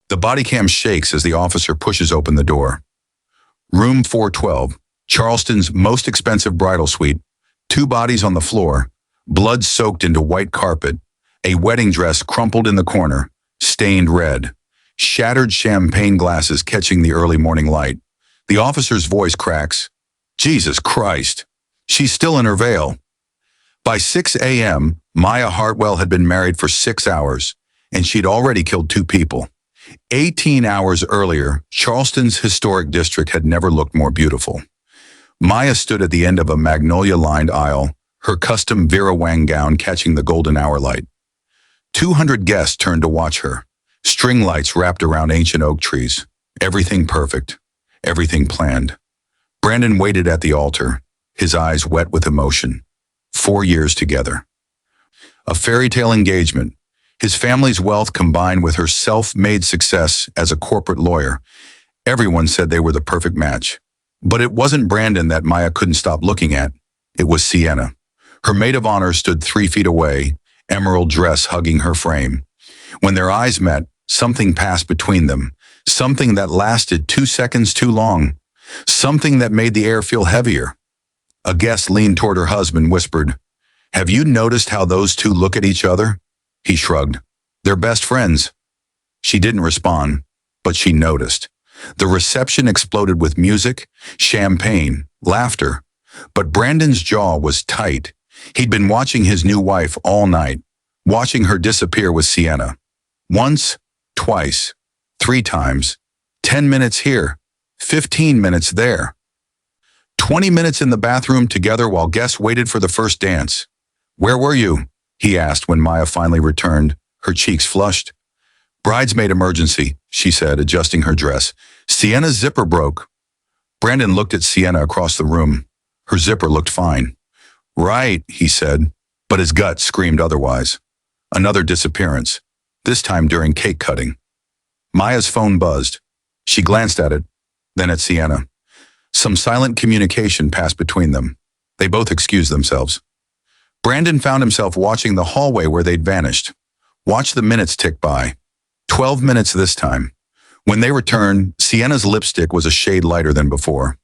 The body cam shakes as the officer pushes open the door. Room 412, Charleston's most expensive bridal suite. 2 bodies on the floor, blood soaked into white carpet, a wedding dress crumpled in the corner, stained red, shattered champagne glasses catching the early morning light. The officer's voice cracks. Jesus Christ, she's still in her veil. By 6 a.m., Maya Hartwell had been married for 6 hours, and she'd already killed 2 people. 18 hours earlier, Charleston's historic district had never looked more beautiful. Maya stood at the end of a magnolia-lined aisle, her custom Vera Wang gown catching the golden hour light. 200 guests turned to watch her, string lights wrapped around ancient oak trees. Everything perfect, everything planned. Brandon waited at the altar, his eyes wet with emotion. 4 years together. A fairy tale engagement, his family's wealth combined with her self-made success as a corporate lawyer. Everyone said they were the perfect match. But it wasn't Brandon that Maya couldn't stop looking at. It was Sienna. Her maid of honor stood 3 feet away, emerald dress hugging her frame. When their eyes met, something passed between them, something that lasted 2 seconds too long, something that made the air feel heavier. A guest leaned toward her husband, whispered, "Have you noticed how those 2 look at each other?" He shrugged. "They're best friends." She didn't respond, but she noticed. The reception exploded with music, champagne, laughter. But Brandon's jaw was tight. He'd been watching his new wife all night, watching her disappear with Sienna. Once, twice, 3 times, 10 minutes here, 15 minutes there. 20 minutes in the bathroom together while guests waited for the first dance. "Where were you?" he asked when Maya finally returned, her cheeks flushed. "Bridesmaid emergency," she said, adjusting her dress. "Sienna's zipper broke." Brandon looked at Sienna across the room. Her zipper looked fine. "Right," he said, but his gut screamed otherwise. Another disappearance, this time during cake cutting. Maya's phone buzzed. She glanced at it, then at Sienna. Some silent communication passed between them. They both excused themselves. Brandon found himself watching the hallway where they'd vanished. Watch the minutes tick by. 12 minutes this time. When they returned, Sienna's lipstick was a shade lighter than before.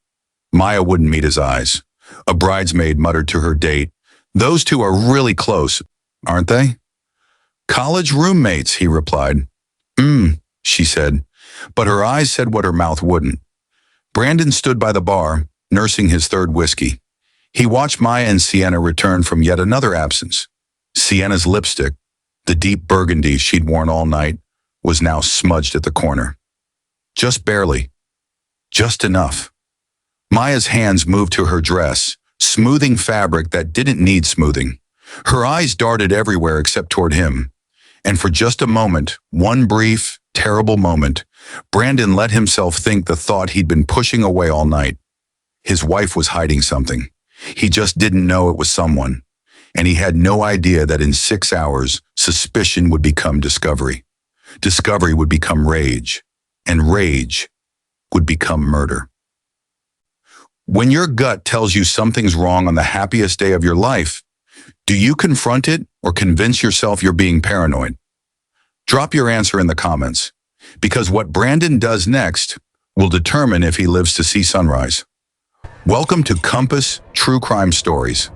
Maya wouldn't meet his eyes. A bridesmaid muttered to her date, "Those 2 are really close, aren't they?" "College roommates," he replied. She said, but her eyes said what her mouth wouldn't. Brandon stood by the bar, nursing his 3rd whiskey. He watched Maya and Sienna return from yet another absence. Sienna's lipstick, the deep burgundy she'd worn all night, was now smudged at the corner. Just barely. Just enough. Maya's hands moved to her dress, smoothing fabric that didn't need smoothing. Her eyes darted everywhere except toward him. And for just a moment, one brief, terrible moment, Brandon let himself think the thought he'd been pushing away all night. His wife was hiding something. He just didn't know it was someone. And he had no idea that in 6 hours, suspicion would become discovery. Discovery would become rage. And rage would become murder. When your gut tells you something's wrong on the happiest day of your life, do you confront it or convince yourself you're being paranoid? Drop your answer in the comments, because what Brandon does next will determine if he lives to see sunrise. Welcome to Compass True Crime Stories.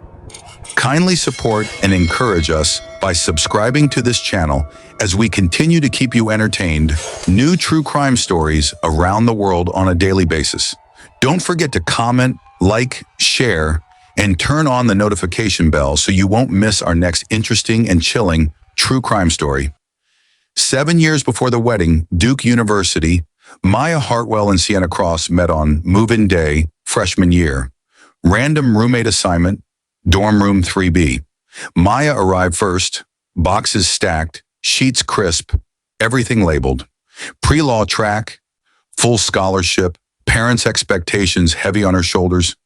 Kindly support and encourage us by subscribing to this channel as we continue to keep you entertained. New true crime stories around the world on a daily basis. Don't forget to comment, like, share, and turn on the notification bell so you won't miss our next interesting and chilling true crime story. 7 years before the wedding, Duke University, Maya Hartwell and Sienna Cross met on move-in day, freshman year. Random roommate assignment, dorm room 3B. Maya arrived first, boxes stacked, sheets crisp, everything labeled. Pre-law track, full scholarship, parents' expectations heavy on her shoulders.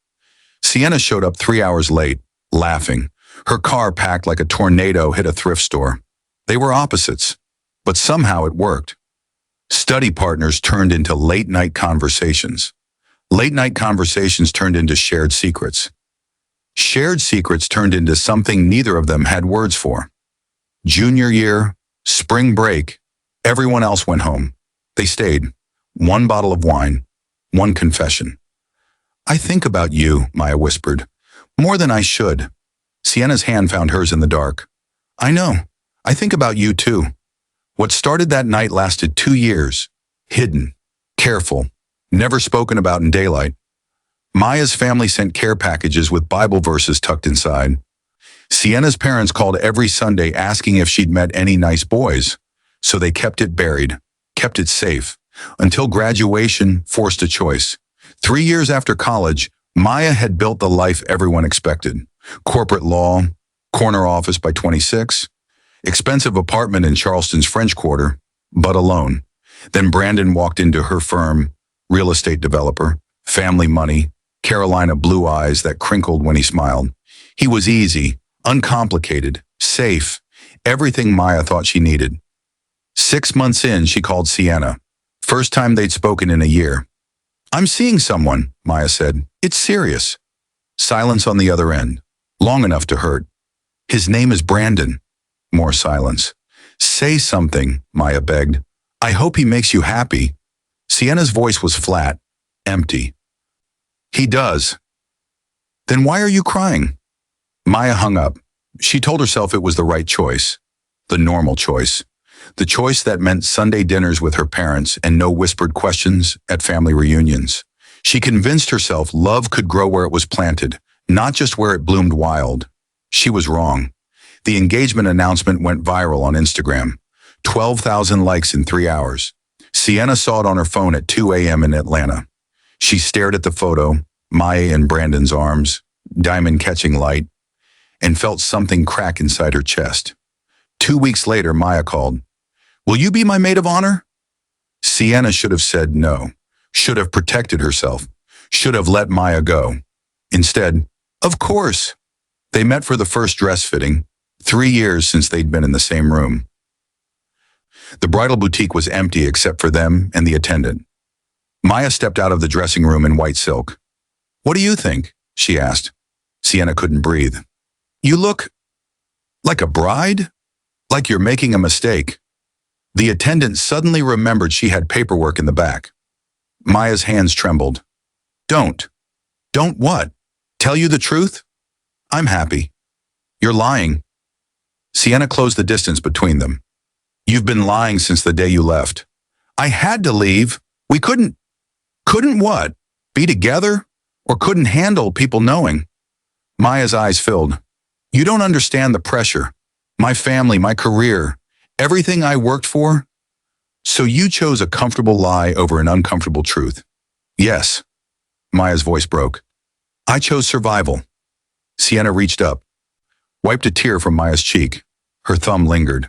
Sienna showed up 3 hours late, laughing. Her car packed like a tornado hit a thrift store. They were opposites, but somehow it worked. Study partners turned into late-night conversations. Late-night conversations turned into shared secrets. Shared secrets turned into something neither of them had words for. Junior year, spring break, everyone else went home. They stayed. One bottle of wine, one confession. I think about you, Maya whispered. More than I should. Sienna's hand found hers in the dark. I know. I think about you too. What started that night lasted 2 years. Hidden, careful, never spoken about in daylight. Maya's family sent care packages with Bible verses tucked inside. Sienna's parents called every Sunday asking if she'd met any nice boys, so they kept it buried, kept it safe, until graduation forced a choice. 3 years after college, Maya had built the life everyone expected. Corporate law, corner office by 26, expensive apartment in Charleston's French Quarter, but alone. Then Brandon walked into her firm, real estate developer, family money, Carolina blue eyes that crinkled when he smiled. He was easy, uncomplicated, safe, everything Maya thought she needed. 6 months in, she called Sienna. First time they'd spoken in a year. I'm seeing someone, Maya said. It's serious. Silence on the other end, long enough to hurt. His name is Brandon. More silence. Say something, Maya begged. I hope he makes you happy. Sienna's voice was flat, empty. He does. Then why are you crying? Maya hung up. She told herself it was the right choice, the normal choice, the choice that meant Sunday dinners with her parents and no whispered questions at family reunions. She convinced herself love could grow where it was planted, not just where it bloomed wild. She was wrong. The engagement announcement went viral on Instagram. 12,000 likes in 3 hours. Sienna saw it on her phone at 2 a.m. in Atlanta. She stared at the photo, Maya in Brandon's arms, diamond catching light, and felt something crack inside her chest. 2 weeks later, Maya called. Will you be my maid of honor? Sienna should have said no, should have protected herself, should have let Maya go. Instead, of course. They met for the first dress fitting, 3 years since they'd been in the same room. The bridal boutique was empty except for them and the attendant. Maya stepped out of the dressing room in white silk. What do you think? She asked. Sienna couldn't breathe. You look like a bride? Like you're making a mistake. The attendant suddenly remembered she had paperwork in the back. Maya's hands trembled. Don't. Don't what? Tell you the truth? I'm happy. You're lying. Sienna closed the distance between them. You've been lying since the day you left. I had to leave. We couldn't what? Be together? Or couldn't handle people knowing? Maya's eyes filled. You don't understand the pressure. My family, my career, everything I worked for. So you chose a comfortable lie over an uncomfortable truth. Yes. Maya's voice broke. I chose survival. Sienna reached up, wiped a tear from Maya's cheek. Her thumb lingered.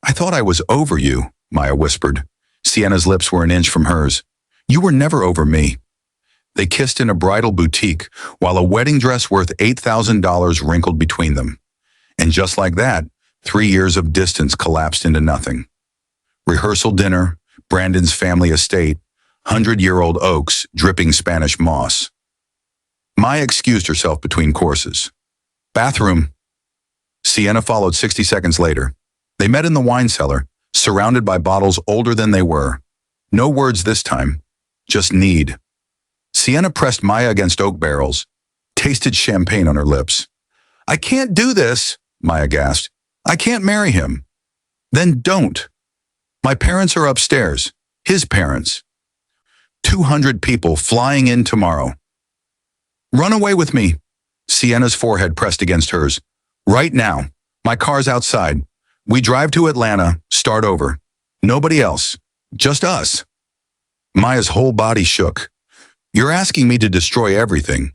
I thought I was over you, Maya whispered. Sienna's lips were an inch from hers. You were never over me. They kissed in a bridal boutique while a wedding dress worth $8,000 wrinkled between them. And just like that, 3 years of distance collapsed into nothing. Rehearsal dinner, Brandon's family estate, 100-year-old oaks dripping Spanish moss. Maya excused herself between courses. Bathroom. Sienna followed 60 seconds later. They met in the wine cellar, surrounded by bottles older than they were. No words this time, just need. Sienna pressed Maya against oak barrels, tasted champagne on her lips. I can't do this, Maya gasped. I can't marry him. Then don't. My parents are upstairs, his parents. 200 people flying in tomorrow. Run away with me. Sienna's forehead pressed against hers. Right now. My car's outside. We drive to Atlanta, start over. Nobody else. Just us. Maya's whole body shook. You're asking me to destroy everything.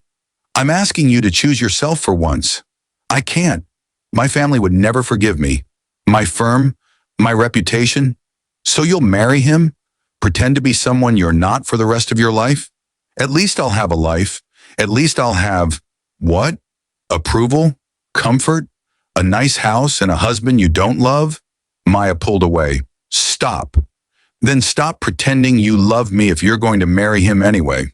I'm asking you to choose yourself for once. I can't. My family would never forgive me. My firm, my reputation. So you'll marry him? Pretend to be someone you're not for the rest of your life? At least I'll have a life. At least I'll have, what? Approval? Comfort? A nice house and a husband you don't love? Maya pulled away. Stop. Then stop pretending you love me if you're going to marry him anyway.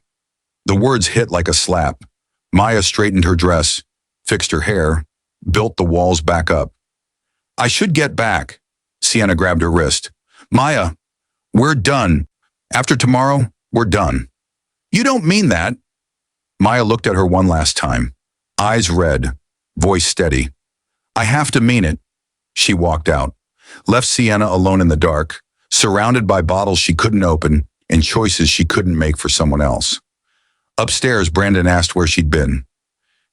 The words hit like a slap. Maya straightened her dress, fixed her hair, built the walls back up. I should get back. Sienna grabbed her wrist. Maya, We're done. After tomorrow, we're done. You don't mean that. Maya looked at her one last time. Eyes red, voice steady. I have to mean it. She walked out, left Sienna alone in the dark, surrounded by bottles she couldn't open and choices she couldn't make for someone else. Upstairs, Brandon asked where she'd been.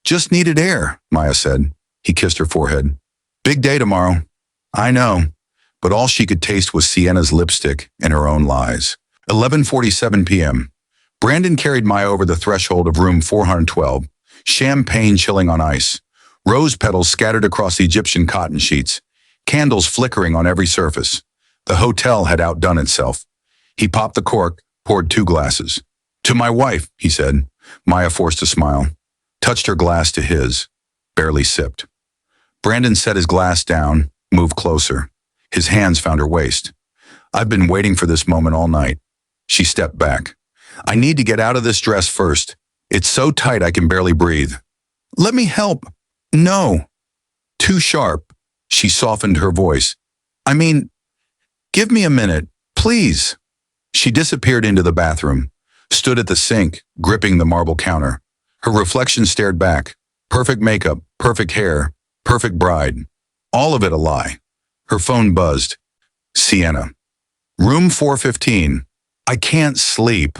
Just needed air, Maya said. He kissed her forehead. Big day tomorrow. I know, but all she could taste was Sienna's lipstick and her own lies. 11:47 p.m. Brandon carried Maya over the threshold of room 412, champagne chilling on ice, rose petals scattered across Egyptian cotton sheets, candles flickering on every surface. The hotel had outdone itself. He popped the cork, poured 2 glasses. To my wife, he said. Maya forced a smile, touched her glass to his, barely sipped. Brandon set his glass down, moved closer. His hands found her waist. I've been waiting for this moment all night. She stepped back. I need to get out of this dress first. It's so tight I can barely breathe. Let me help. No. Too sharp. She softened her voice. I mean, give me a minute, please. She disappeared into the bathroom, stood at the sink, gripping the marble counter. Her reflection stared back. Perfect makeup, perfect hair, perfect bride. All of it a lie. Her phone buzzed. Sienna. Room 415. I can't sleep.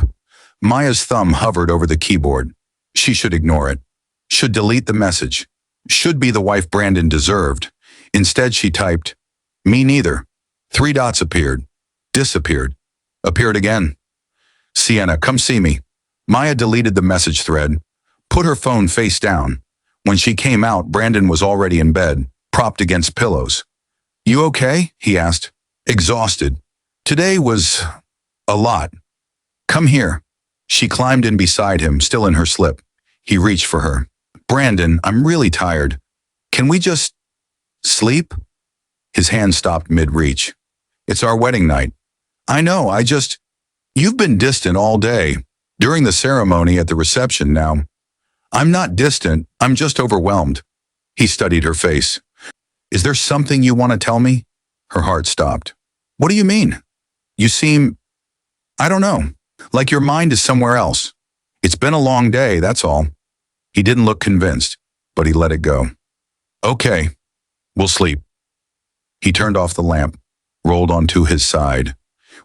Maya's thumb hovered over the keyboard. She should ignore it. Should delete the message. Should be the wife Brandon deserved. Instead, she typed, me neither. 3 dots appeared. Disappeared. Appeared again. Sienna, come see me. Maya deleted the message thread, put her phone face down. When she came out, Brandon was already in bed, propped against pillows. You okay? He asked. Exhausted. Today was a lot. Come here. She climbed in beside him, still in her slip. He reached for her. Brandon, I'm really tired. Can we just sleep? His hand stopped mid-reach. It's our wedding night. I know, you've been distant all day. During the ceremony at the reception now. I'm not distant, I'm just overwhelmed. He studied her face. Is there something you want to tell me? Her heart stopped. What do you mean? You seem, I don't know, like your mind is somewhere else. It's been a long day, that's all. He didn't look convinced, but he let it go. Okay, we'll sleep. He turned off the lamp, rolled onto his side.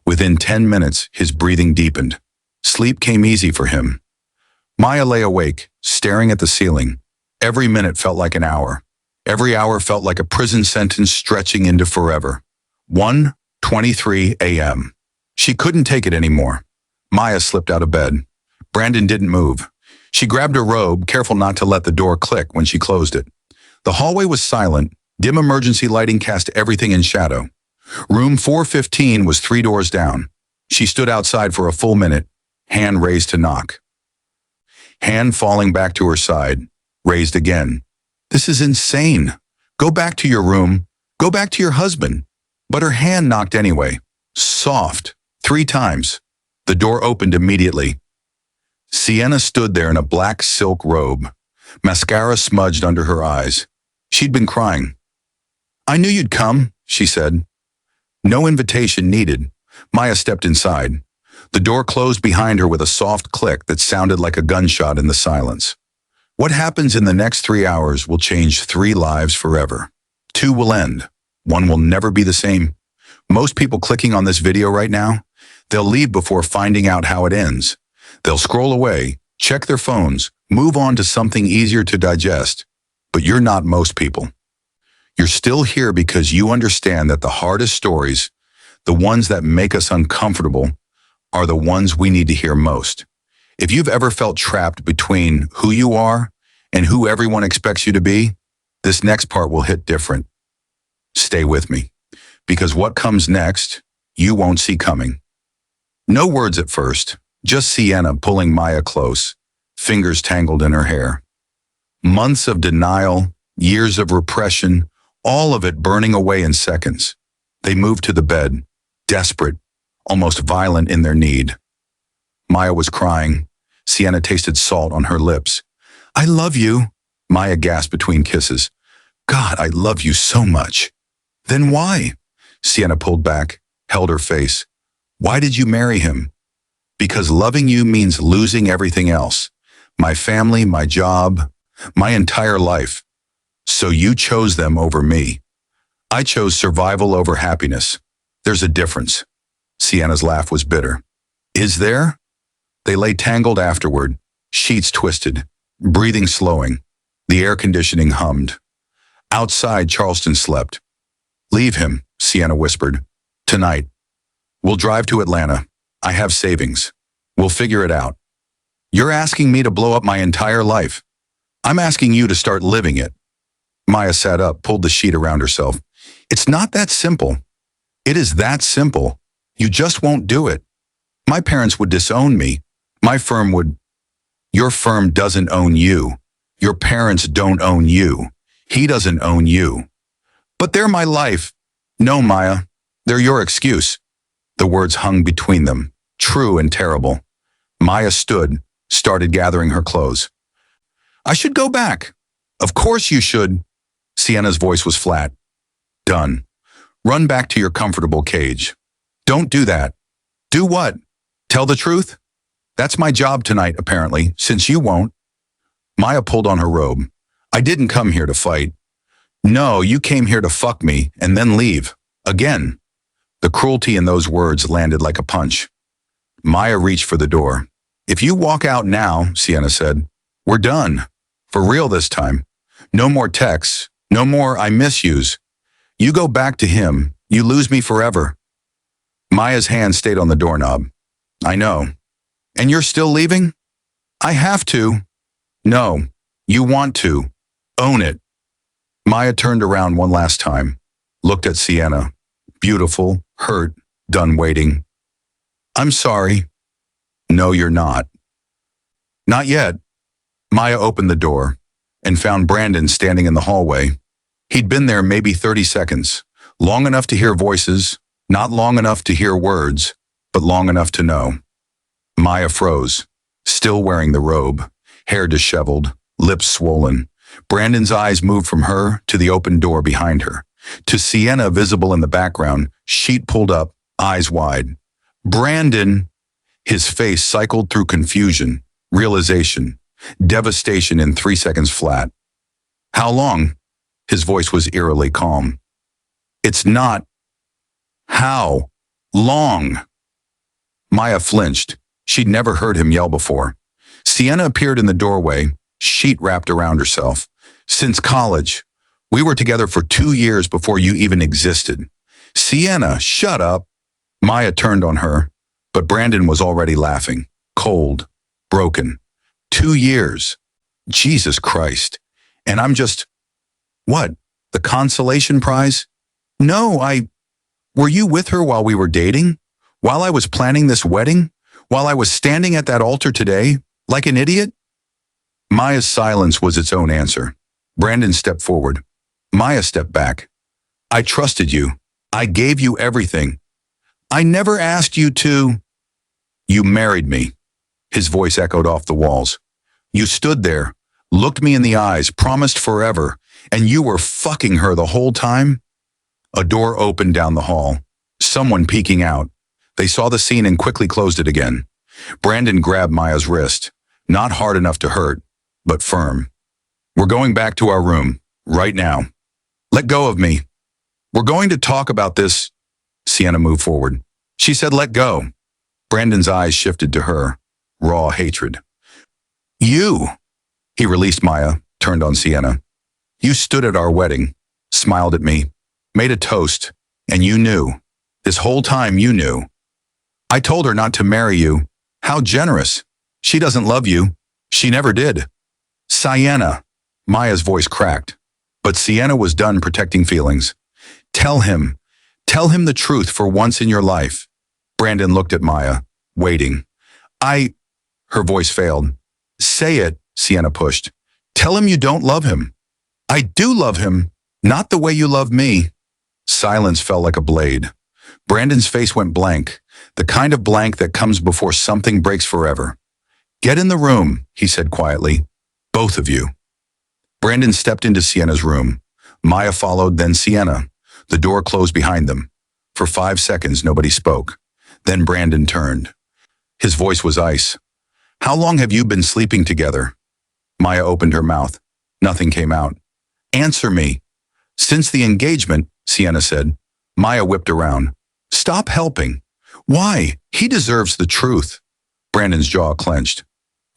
Within 10 minutes, his breathing deepened. Sleep came easy for him. Maya lay awake, staring at the ceiling. Every minute felt like an hour. Every hour felt like a prison sentence stretching into forever. 1:23 a.m. She couldn't take it anymore. Maya slipped out of bed. Brandon didn't move. She grabbed her robe, careful not to let the door click when she closed it. The hallway was silent. Dim emergency lighting cast everything in shadow. Room 415 was 3 doors down. She stood outside for a full minute, hand raised to knock. Hand falling back to her side, raised again. This is insane. Go back to your room. Go back to your husband. But her hand knocked anyway. Soft. 3 times. The door opened immediately. Sienna stood there in a black silk robe, mascara smudged under her eyes. She'd been crying. I knew you'd come, she said. No invitation needed. Maya stepped inside. The door closed behind her with a soft click that sounded like a gunshot in the silence. What happens in the next 3 hours will change 3 lives forever. 2 will end. 1 will never be the same. Most people clicking on this video right now, they'll leave before finding out how it ends. They'll scroll away, check their phones, move on to something easier to digest. But you're not most people. You're still here because you understand that the hardest stories, the ones that make us uncomfortable, are the ones we need to hear most. If you've ever felt trapped between who you are and who everyone expects you to be, this next part will hit different. Stay with me, because what comes next, you won't see coming. No words at first, just Sienna pulling Maya close, fingers tangled in her hair. Months of denial, years of repression, all of it burning away in seconds. They moved to the bed, desperate, almost violent in their need. Maya was crying. Sienna tasted salt on her lips. I love you, Maya gasped between kisses. God, I love you so much. Then why? Sienna pulled back, held her face. Why did you marry him? Because loving you means losing everything else. My family, my job, my entire life. So you chose them over me. I chose survival over happiness. There's a difference. Sienna's laugh was bitter. Is there? They lay tangled afterward, sheets twisted, breathing slowing. The air conditioning hummed. Outside, Charleston slept. Leave him, Sienna whispered. Tonight. We'll drive to Atlanta. I have savings. We'll figure it out. You're asking me to blow up my entire life. I'm asking you to start living it. Maya sat up, pulled the sheet around herself. It's not that simple. It is that simple. You just won't do it. My parents would disown me. My firm would. Your firm doesn't own you. Your parents don't own you. He doesn't own you. But they're my life. No, Maya. They're your excuse. The words hung between them, true and terrible. Maya stood, started gathering her clothes. I should go back. Of course you should. Sienna's voice was flat. Done. Run back to your comfortable cage. Don't do that. Do what? Tell the truth? That's my job tonight, apparently, since you won't. Maya pulled on her robe. I didn't come here to fight. No, you came here to fuck me and then leave. Again. The cruelty in those words landed like a punch. Maya reached for the door. If you walk out now, Sienna said, we're done. For real this time. No more texts. No more I miss yous. You go back to him. You lose me forever. Maya's hand stayed on the doorknob. I know. And you're still leaving? I have to. No. You want to. Own it. Maya turned around one last time, looked at Sienna. Beautiful, hurt, done waiting. I'm sorry. No, you're not. Not yet. Maya opened the door and found Brandon standing in the hallway. He'd been there maybe 30 seconds, long enough to hear voices, not long enough to hear words, but long enough to know. Maya froze, still wearing the robe, hair disheveled, lips swollen. Brandon's eyes moved from her to the open door behind her, to Sienna visible in the background, sheet pulled up, eyes wide. Brandon! His face cycled through confusion, realization, devastation in 3 seconds flat. How long? His voice was eerily calm. It's not. How long? Maya flinched. She'd never heard him yell before. Sienna appeared in the doorway, sheet wrapped around herself. Since college. We were together for 2 years before you even existed. Sienna, shut up. Maya turned on her, but Brandon was already laughing, cold, broken. 2 years. Jesus Christ. And I'm just... What? The consolation prize? No, Were you with her while we were dating? While I was planning this wedding? While I was standing at that altar today? Like an idiot? Maya's silence was its own answer. Brandon stepped forward. Maya stepped back. I trusted you. I gave you everything. I never asked you to. You married me. His voice echoed off the walls. You stood there, looked me in the eyes, promised forever, and you were fucking her the whole time? A door opened down the hall. Someone peeking out. They saw the scene and quickly closed it again. Brandon grabbed Maya's wrist, not hard enough to hurt, but firm. We're going back to our room, right now. Let go of me. We're going to talk about this. Sienna moved forward. She said, let go. Brandon's eyes shifted to her, raw hatred. You. He released Maya, turned on Sienna. You stood at our wedding, smiled at me, made a toast, and you knew. This whole time you knew. I told her not to marry you. How generous. She doesn't love you. She never did. Sienna. Maya's voice cracked. But Sienna was done protecting feelings. Tell him the truth for once in your life. Brandon looked at Maya, waiting. Her voice failed. Say it, Sienna pushed. Tell him you don't love him. I do love him, not the way you love me. Silence fell like a blade. Brandon's face went blank, the kind of blank that comes before something breaks forever. Get in the room, he said quietly. Both of you. Brandon stepped into Sienna's room. Maya followed, then Sienna. The door closed behind them. For 5 seconds, nobody spoke. Then Brandon turned. His voice was ice. How long have you been sleeping together? Maya opened her mouth. Nothing came out. Answer me. Since the engagement, Sienna said. Maya whipped around. Stop helping. Why? He deserves the truth. Brandon's jaw clenched.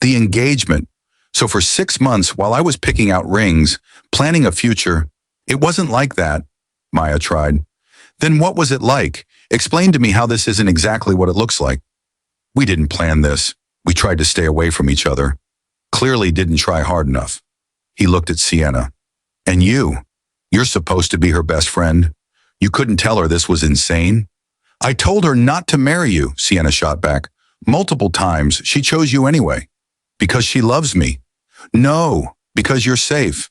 The engagement. So for 6 months, while I was picking out rings, planning a future, it wasn't like that, Maya tried. Then what was it like? Explain to me how this isn't exactly what it looks like. We didn't plan this. We tried to stay away from each other. Clearly didn't try hard enough. He looked at Sienna. And you're supposed to be her best friend. You couldn't tell her this was insane? I told her not to marry you, Sienna shot back. Multiple times, she chose you anyway. Because she loves me. No, because you're safe.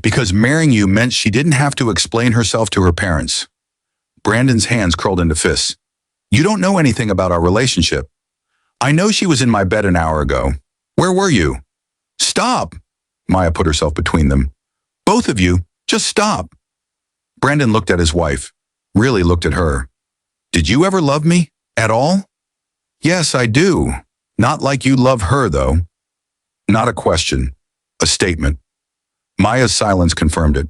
Because marrying you meant she didn't have to explain herself to her parents. Brandon's hands curled into fists. You don't know anything about our relationship. I know she was in my bed an hour ago. Where were you? Stop! Maya put herself between them. Both of you, just stop. Brandon looked at his wife, really looked at her. Did you ever love me? At all? Yes, I do. Not like you love her, though. Not a question, a statement. Maya's silence confirmed it.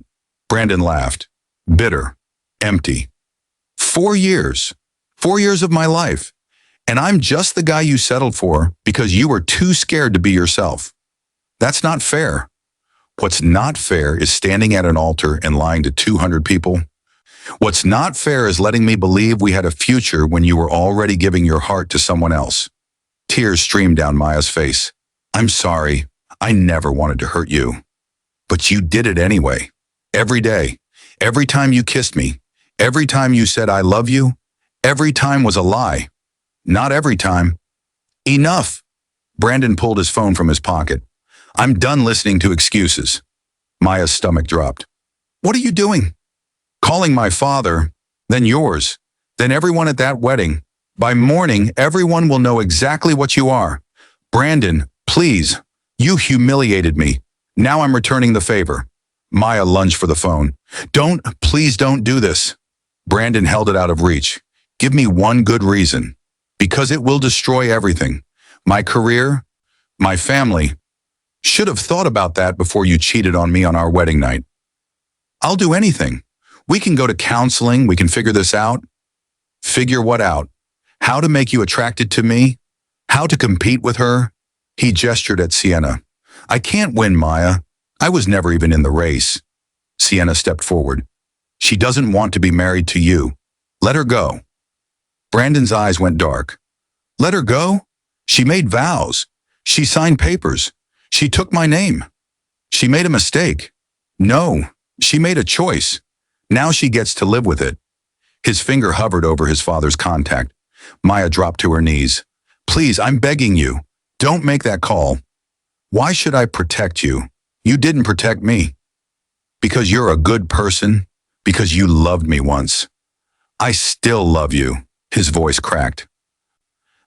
Brandon laughed. Bitter. Empty. 4 years. 4 years of my life. And I'm just the guy you settled for because you were too scared to be yourself. That's not fair. What's not fair is standing at an altar and lying to 200 people. What's not fair is letting me believe we had a future when you were already giving your heart to someone else. Tears streamed down Maya's face. I'm sorry. I never wanted to hurt you. But you did it anyway. Every day. Every time you kissed me. Every time you said I love you. Every time was a lie. Not every time. Enough. Brandon pulled his phone from his pocket. I'm done listening to excuses. Maya's stomach dropped. What are you doing? Calling my father, then yours, then everyone at that wedding. By morning, everyone will know exactly what you are. Brandon, please. You humiliated me. Now I'm returning the favor. Maya lunged for the phone. Please don't do this. Brandon held it out of reach. Give me one good reason. Because it will destroy everything. My career, my family. Should have thought about that before you cheated on me on our wedding night. I'll do anything. We can go to counseling. We can figure this out. Figure what out? How to make you attracted to me? How to compete with her? He gestured at Sienna. I can't win, Maya. I was never even in the race. Sienna stepped forward. She doesn't want to be married to you. Let her go. Brandon's eyes went dark. Let her go? She made vows. She signed papers. She took my name. She made a mistake. No, she made a choice. Now she gets to live with it. His finger hovered over his father's contact. Maya dropped to her knees. Please, I'm begging you. Don't make that call. Why should I protect you? You didn't protect me. Because you're a good person. Because you loved me once. I still love you. His voice cracked.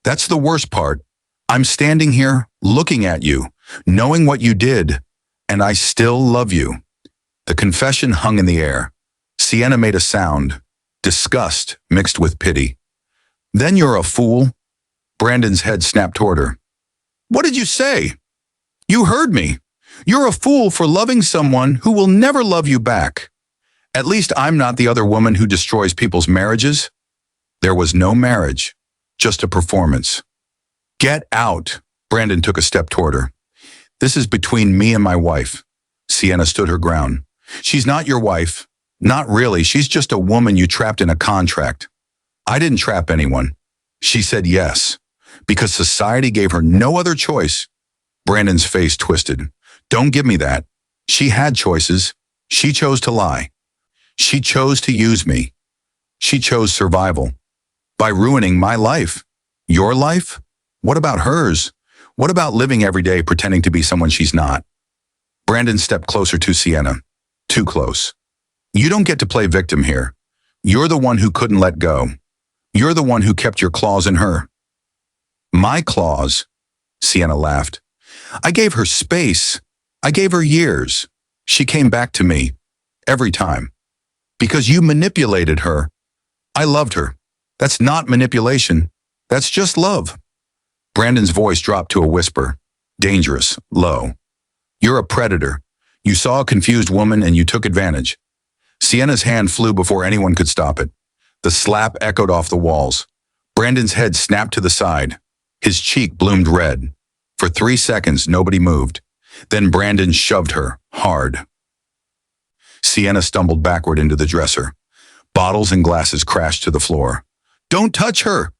That's the worst part. I'm standing here, looking at you, knowing what you did, and I still love you. The confession hung in the air. Sienna made a sound, disgust mixed with pity. Then you're a fool. Brandon's head snapped toward her. What did you say? You heard me. You're a fool for loving someone who will never love you back. At least I'm not the other woman who destroys people's marriages. There was no marriage, just a performance. Get out. Brandon took a step toward her. This is between me and my wife. Sienna stood her ground. She's not your wife. Not really. She's just a woman you trapped in a contract. I didn't trap anyone. She said yes, because society gave her no other choice. Brandon's face twisted. Don't give me that. She had choices. She chose to lie. She chose to use me. She chose survival. By ruining my life. Your life? What about hers? What about living every day pretending to be someone she's not? Brandon stepped closer to Sienna. Too close. You don't get to play victim here. You're the one who couldn't let go. You're the one who kept your claws in her. My claws? Sienna laughed. I gave her space. I gave her years. She came back to me. Every time. Because you manipulated her. I loved her. That's not manipulation. That's just love. Brandon's voice dropped to a whisper. Dangerous, low. You're a predator. You saw a confused woman and you took advantage. Sienna's hand flew before anyone could stop it. The slap echoed off the walls. Brandon's head snapped to the side. His cheek bloomed red. For 3 seconds, nobody moved. Then Brandon shoved her, hard. Sienna stumbled backward into the dresser. Bottles and glasses crashed to the floor. Don't touch her!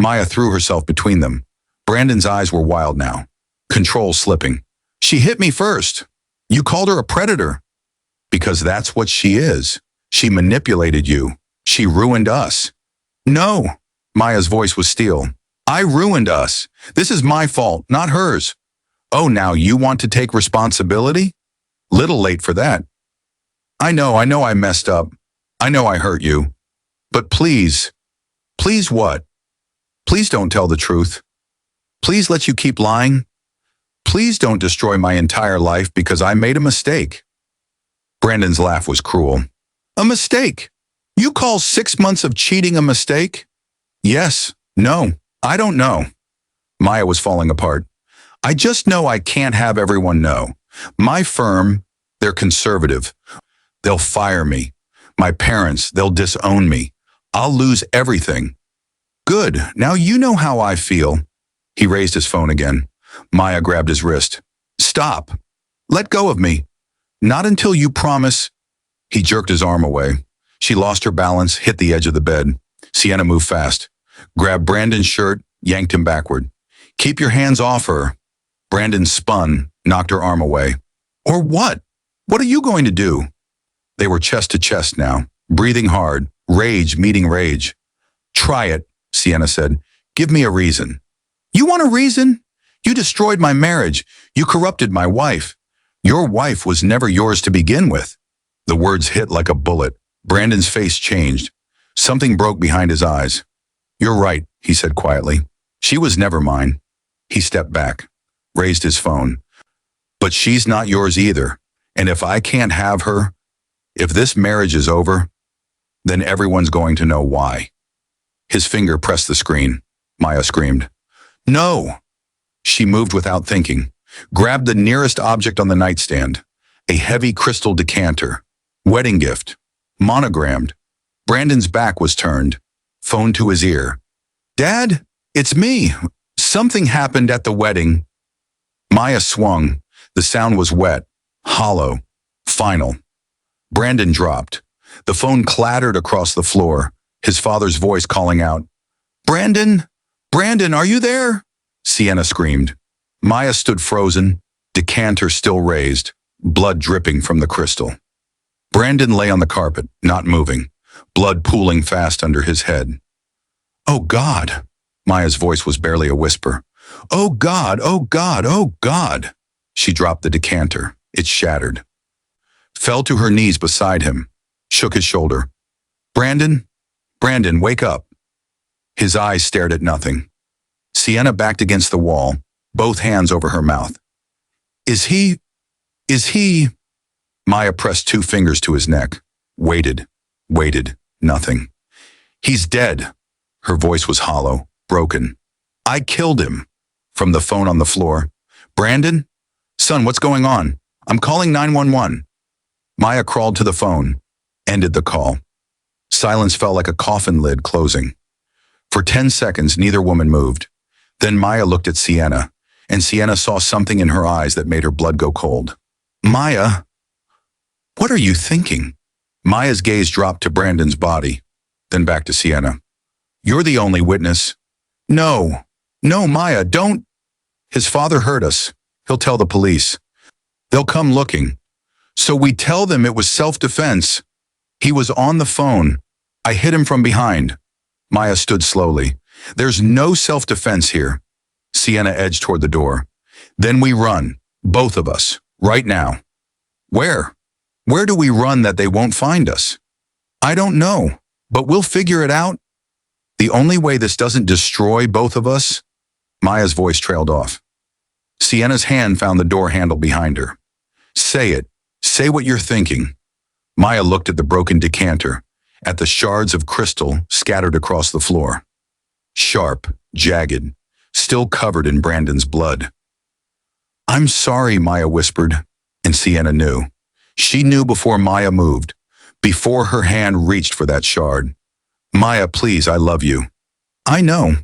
Maya threw herself between them. Brandon's eyes were wild now. Control slipping. She hit me first. You called her a predator. Because that's what she is. She manipulated you. She ruined us. No. Maya's voice was steel. I ruined us. This is my fault, not hers. Oh, now you want to take responsibility? Little late for that. I know I messed up. I know I hurt you. But please. Please what? Please don't tell the truth. Please let you keep lying. Please don't destroy my entire life because I made a mistake. Brandon's laugh was cruel. A mistake? You call 6 months of cheating a mistake? Yes. No. I don't know. Maya was falling apart. I just know I can't have everyone know. My firm, they're conservative. They'll fire me. My parents, they'll disown me. I'll lose everything. Good. Now you know how I feel. He raised his phone again. Maya grabbed his wrist. Stop. Let go of me. Not until you promise. He jerked his arm away. She lost her balance, hit the edge of the bed. Sienna moved fast. Grabbed Brandon's shirt, yanked him backward. Keep your hands off her. Brandon spun, knocked her arm away. Or what? What are you going to do? They were chest to chest now, breathing hard, rage meeting rage. Try it, Sienna said. Give me a reason. You want a reason? You destroyed my marriage. You corrupted my wife. Your wife was never yours to begin with. The words hit like a bullet. Brandon's face changed. Something broke behind his eyes. You're right, he said quietly. She was never mine. He stepped back, raised his phone. But she's not yours either. And if I can't have her, if this marriage is over, then everyone's going to know why. His finger pressed the screen. Maya screamed. No! She moved without thinking, grabbed the nearest object on the nightstand, a heavy crystal decanter, wedding gift, monogrammed. Brandon's back was turned, phone to his ear. Dad, it's me. Something happened at the wedding. Maya swung. The sound was wet, hollow, final. Brandon dropped. The phone clattered across the floor, his father's voice calling out, Brandon! Brandon, are you there? Sienna screamed. Maya stood frozen, decanter still raised, blood dripping from the crystal. Brandon lay on the carpet, not moving, blood pooling fast under his head. Oh God! Maya's voice was barely a whisper. Oh God, oh God, oh God! She dropped the decanter. It shattered. Fell to her knees beside him, shook his shoulder. Brandon? Brandon, wake up. His eyes stared at nothing. Sienna backed against the wall, both hands over her mouth. Is he? Maya pressed 2 fingers to his neck, waited, nothing. He's dead. Her voice was hollow, broken. I killed him. From the phone on the floor. Brandon? Son, what's going on? I'm calling 911. Maya crawled to the phone, ended the call. Silence fell like a coffin lid closing. For 10 seconds, neither woman moved. Then Maya looked at Sienna, and Sienna saw something in her eyes that made her blood go cold. Maya, what are you thinking? Maya's gaze dropped to Brandon's body, then back to Sienna. You're the only witness. No, Maya, don't. His father hurt us. He'll tell the police. They'll come looking. So we tell them it was self-defense. He was on the phone. I hit him from behind. Maya stood slowly. There's no self-defense here. Sienna edged toward the door. Then we run, both of us, right now. Where? Where do we run that they won't find us? I don't know, but we'll figure it out. The only way this doesn't destroy both of us? Maya's voice trailed off. Sienna's hand found the door handle behind her. Say it. Say what you're thinking. Maya looked at the broken decanter, at the shards of crystal scattered across the floor. sharp, jagged, still covered in Brandon's blood. "I'm sorry," Maya whispered, and Sienna knew. She knew before Maya moved, before her hand reached for that shard. "Maya, please, I love you." "I know."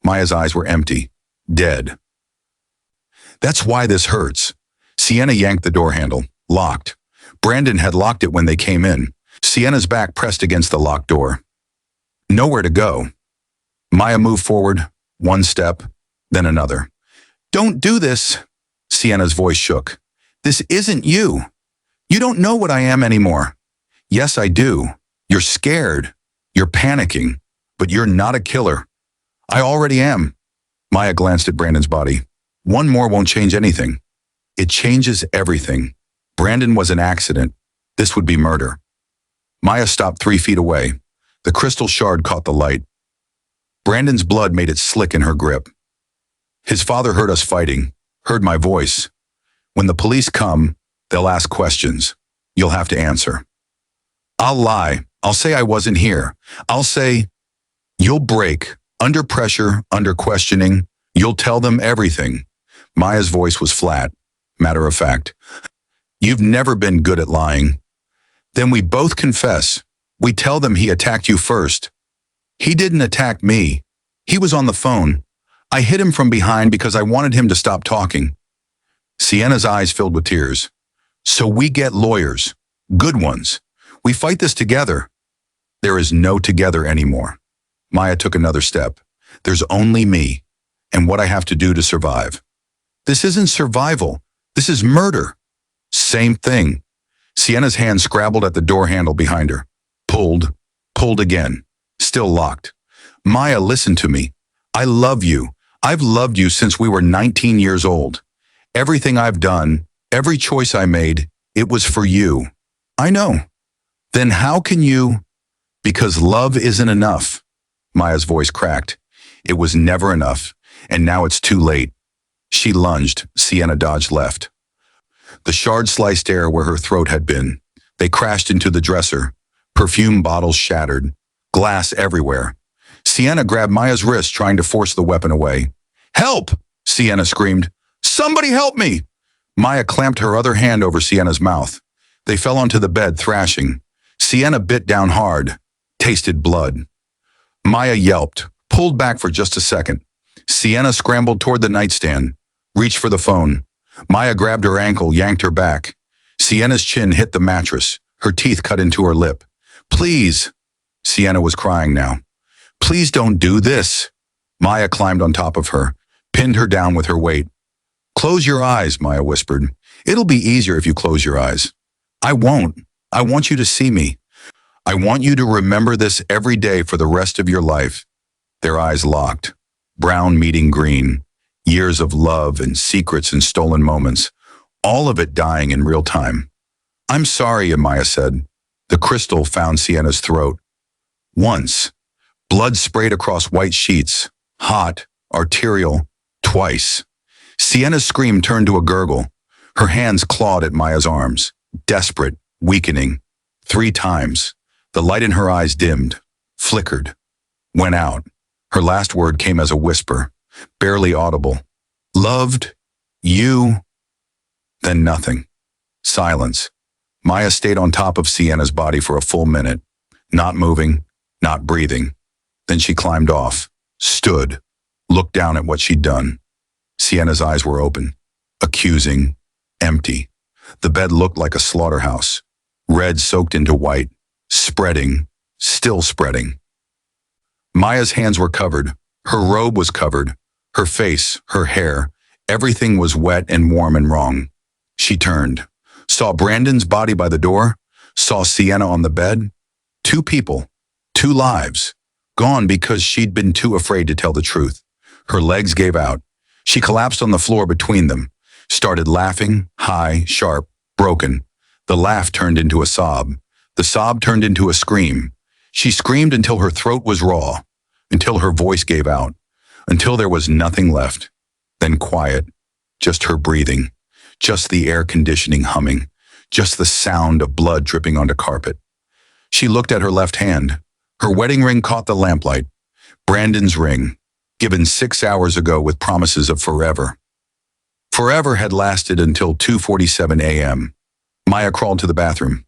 Maya's eyes were empty, dead. "That's why this hurts." Sienna yanked the door handle, locked. Brandon had locked it when they came in. Sienna's back pressed against the locked door. Nowhere to go. Maya moved forward, one step, then another. "Don't do this." Sienna's voice shook. "This isn't you. You don't know what I am anymore." "Yes, I do. You're scared. You're panicking. But you're not a killer." "I already am." Maya glanced at Brandon's body. "One more won't change anything." "It changes everything. Brandon was an accident. This would be murder." Maya stopped 3 feet away. The crystal shard caught the light. Brandon's blood made it slick in her grip. "His father heard us fighting, heard my voice. When the police come, they'll ask questions. You'll have to answer." "I'll lie. I'll say I wasn't here. I'll say..." "You'll break. Under pressure, under questioning. You'll tell them everything." Maya's voice was flat, matter of fact. "You've never been good at lying." "Then we both confess. We tell them he attacked you first." "He didn't attack me. He was on the phone. I hit him from behind because I wanted him to stop talking." Sienna's eyes filled with tears. "So we get lawyers. Good ones. We fight this together." "There is no together anymore." Maya took another step. "There's only me, and what I have to do to survive." "This isn't survival. This is murder." "Same thing." Sienna's hand scrabbled at the door handle behind her. Pulled again. Still locked. "Maya, listen to me. I love you. I've loved you since we were 19 years old. Everything I've done, every choice I made, it was for you." "I know." "Then how can you..." "Because love isn't enough." Maya's voice cracked. It was never enough, and now it's too late. She lunged. Sienna dodged left. The shard sliced air where her throat had been. They crashed into the dresser. Perfume bottles shattered. Glass everywhere. Sienna grabbed Maya's wrist, trying to force the weapon away. "Help!" Sienna screamed. "Somebody help me!" Maya clamped her other hand over Sienna's mouth. They fell onto the bed, thrashing. Sienna bit down hard, tasted blood. Maya yelped, pulled back for just a second. Sienna scrambled toward the nightstand, reached for the phone. Maya grabbed her ankle, yanked her back. Sienna's chin hit the mattress, her teeth cut into her lip. "Please!" Sienna was crying now. "Please don't do this!" Maya climbed on top of her, pinned her down with her weight. "Close your eyes," Maya whispered. "It'll be easier if you close your eyes." "I won't. I want you to see me. I want you to remember this every day for the rest of your life." Their eyes locked, brown meeting green, years of love and secrets and stolen moments, all of it dying in real time. "I'm sorry," Maya said. The crystal found Sienna's throat. Once. Blood sprayed across white sheets, hot, arterial, twice. Sienna's scream turned to a gurgle. Her hands clawed at Maya's arms, desperate, weakening. 3 times. The light in her eyes dimmed, flickered, went out. Her last word came as a whisper, barely audible. "Loved you." Then nothing. Silence. Maya stayed on top of Sienna's body for a full minute, not moving, not breathing. Then she climbed off, stood, looked down at what she'd done. Sienna's eyes were open, accusing, empty. The bed looked like a slaughterhouse, red soaked into white, spreading, still spreading. Maya's hands were covered, her robe was covered, her face, her hair, everything was wet and warm and wrong. She turned, saw Brandon's body by the door, saw Sienna on the bed. 2 people, 2 lives, gone because she'd been too afraid to tell the truth. Her legs gave out. She collapsed on the floor between them, started laughing, high, sharp, broken. The laugh turned into a sob. The sob turned into a scream. She screamed until her throat was raw, until her voice gave out, until there was nothing left. Then quiet, just her breathing, just the air conditioning humming, just the sound of blood dripping onto carpet. She looked at her left hand. Her wedding ring caught the lamplight. Brandon's ring, given 6 hours ago with promises of forever. Forever had lasted until 2:47 a.m. Maya crawled to the bathroom,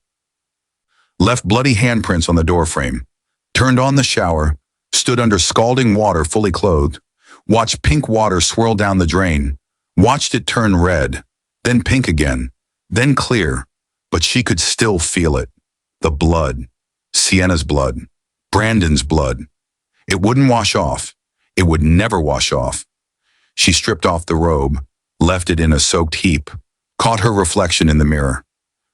left bloody handprints on the doorframe, turned on the shower, stood under scalding water fully clothed, watched pink water swirl down the drain, watched it turn red, then pink again, then clear, but she could still feel it. The blood. Sienna's blood. Brandon's blood. It wouldn't wash off. It would never wash off. She stripped off the robe, left it in a soaked heap, caught her reflection in the mirror.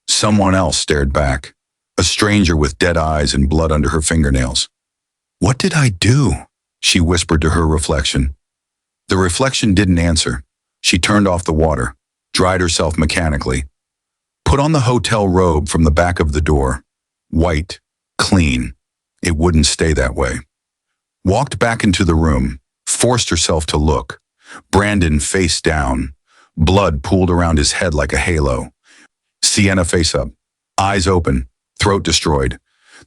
Someone else stared back, a stranger with dead eyes and blood under her fingernails. "What did I do?" she whispered to her reflection. The reflection didn't answer. She turned off the water, dried herself mechanically, put on the hotel robe from the back of the door. White, clean. It wouldn't stay that way. Walked back into the room, forced herself to look. Brandon face down. Blood pooled around his head like a halo. Sienna face up, eyes open, throat destroyed.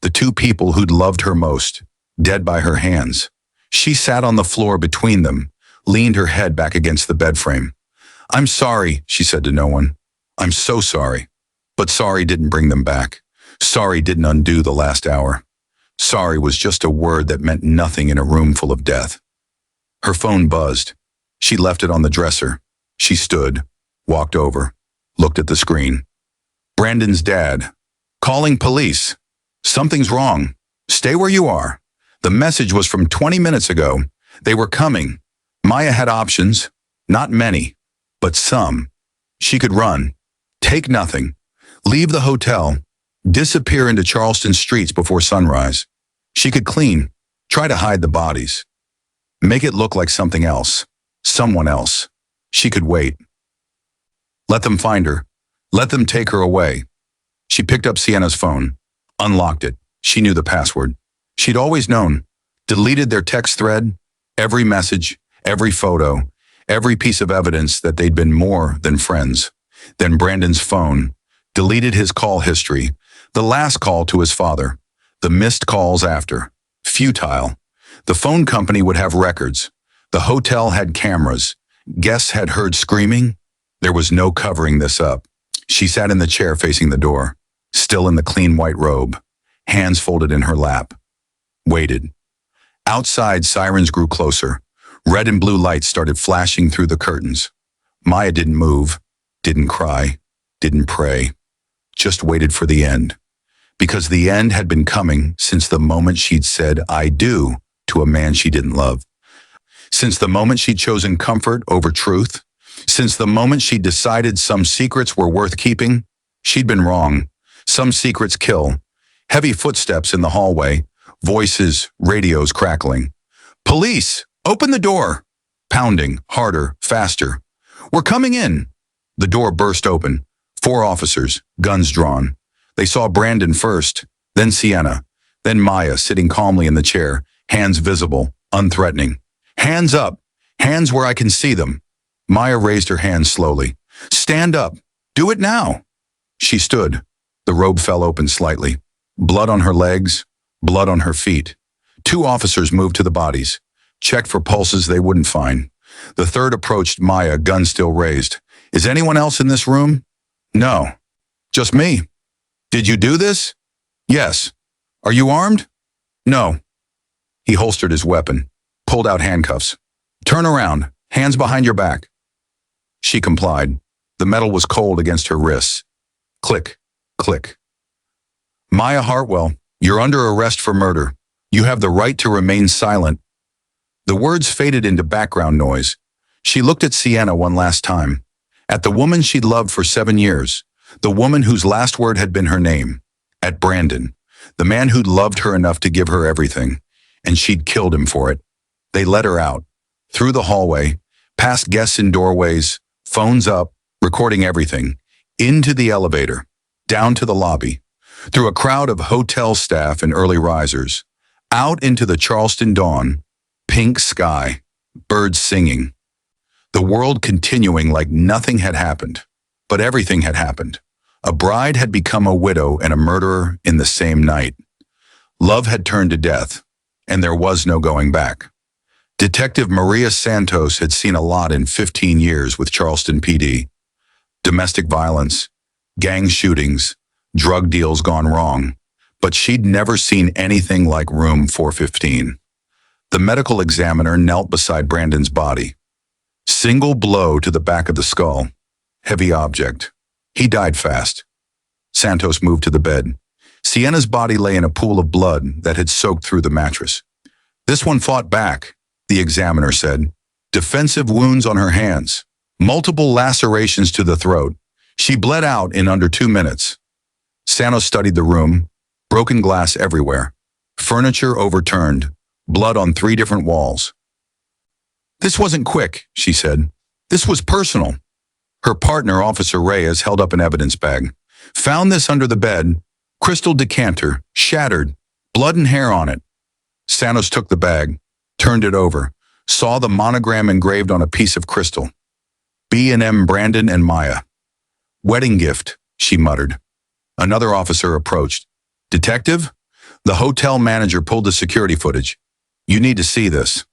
The two people who'd loved her most, dead by her hands. She sat on the floor between them, leaned her head back against the bed frame. "I'm sorry," she said to no one. "I'm so sorry." But sorry didn't bring them back. Sorry didn't undo the last hour. Sorry was just a word that meant nothing in a room full of death. Her phone buzzed. She left it on the dresser. She stood, walked over, looked at the screen. Brandon's dad. "Calling police. Something's wrong. Stay where you are." The message was from 20 minutes ago. They were coming. Maya had options. Not many, but some. She could run, take nothing, leave the hotel, disappear into Charleston streets before sunrise. She could clean, try to hide the bodies, make it look like something else, someone else. She could wait. Let them find her. Let them take her away. She picked up Sienna's phone, unlocked it. She knew the password. She'd always known. Deleted their text thread, every message, every photo, every piece of evidence that they'd been more than friends. Then Brandon's phone, deleted his call history, the last call to his father, the missed calls after. Futile. The phone company would have records. The hotel had cameras. Guests had heard screaming. There was no covering this up. She sat in the chair facing the door, still in the clean white robe, hands folded in her lap. Waited. Outside, sirens grew closer. Red and blue lights started flashing through the curtains. Maya didn't move, didn't cry, didn't pray. Just waited for the end. Because the end had been coming since the moment she'd said, "I do," to a man she didn't love. Since the moment she'd chosen comfort over truth. Since the moment she'd decided some secrets were worth keeping. She'd been wrong. Some secrets kill. Heavy footsteps in the hallway. Voices, radios crackling. "Police! Open the door!" Pounding, harder, faster. "We're coming in!" The door burst open. 4 officers, guns drawn. They saw Brandon first, then Sienna, then Maya sitting calmly in the chair, hands visible, unthreatening. "Hands up! Hands where I can see them!" Maya raised her hands slowly. "Stand up! Do it now!" She stood. The robe fell open slightly. Blood on her legs, blood on her feet. 2 officers moved to the bodies, checked for pulses they wouldn't find. The third approached Maya, gun still raised. "Is anyone else in this room?" "No. Just me." "Did you do this?" "Yes." "Are you armed?" "No." He holstered his weapon, pulled out handcuffs. "Turn around, hands behind your back." She complied. The metal was cold against her wrists. Click, click. "Maya Hartwell, you're under arrest for murder. You have the right to remain silent." The words faded into background noise. She looked at Sienna one last time. At the woman she'd loved for 7 years. The woman whose last word had been her name. At Brandon, the man who'd loved her enough to give her everything. And she'd killed him for it. They let her out. Through the hallway, past guests in doorways, phones up, recording everything. Into the elevator. Down to the lobby. Through a crowd of hotel staff and early risers. Out into the Charleston dawn. Pink sky. Birds singing. The world continuing like nothing had happened. But everything had happened. A bride had become a widow and a murderer in the same night. Love had turned to death. and there was no going back. Detective Maria Santos had seen a lot in 15 years with Charleston PD. Domestic violence, gang shootings, drug deals gone wrong, but she'd never seen anything like room 415. The medical examiner knelt beside Brandon's body. Single blow to the back of the skull. Heavy object. He died fast. Santos moved to the bed. Sienna's body lay in a pool of blood that had soaked through the mattress. This one fought back, the examiner said. Defensive wounds on her hands. Multiple lacerations to the throat. She bled out in under 2 minutes. Santos studied the room. Broken glass everywhere. Furniture overturned. Blood on 3 different walls. This wasn't quick, she said. This was personal. Her partner, Officer Reyes, held up an evidence bag. Found this under the bed. Crystal decanter, shattered, blood and hair on it. Santos took the bag, turned it over, saw the monogram engraved on a piece of crystal. B&M Brandon and Maya. Wedding gift, she muttered. Another officer approached. Detective? The hotel manager pulled the security footage. You need to see this.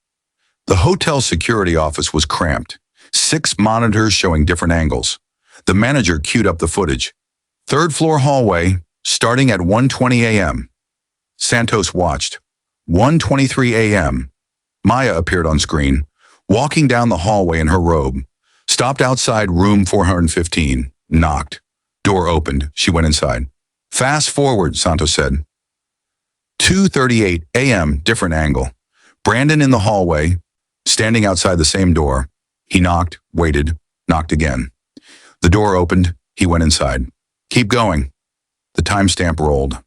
The hotel security office was cramped. 6 monitors showing different angles. The manager queued up the footage. 3rd floor hallway, starting at 1:20 a.m. Santos watched. 1:23 a.m. Maya appeared on screen, walking down the hallway in her robe. Stopped outside room 415. Knocked. Door opened. She went inside. Fast forward, Santos said. 2:38 a.m. Different angle. Brandon in the hallway, standing outside the same door. He knocked, waited, knocked again. The door opened. He went inside. Keep going. The timestamp rolled.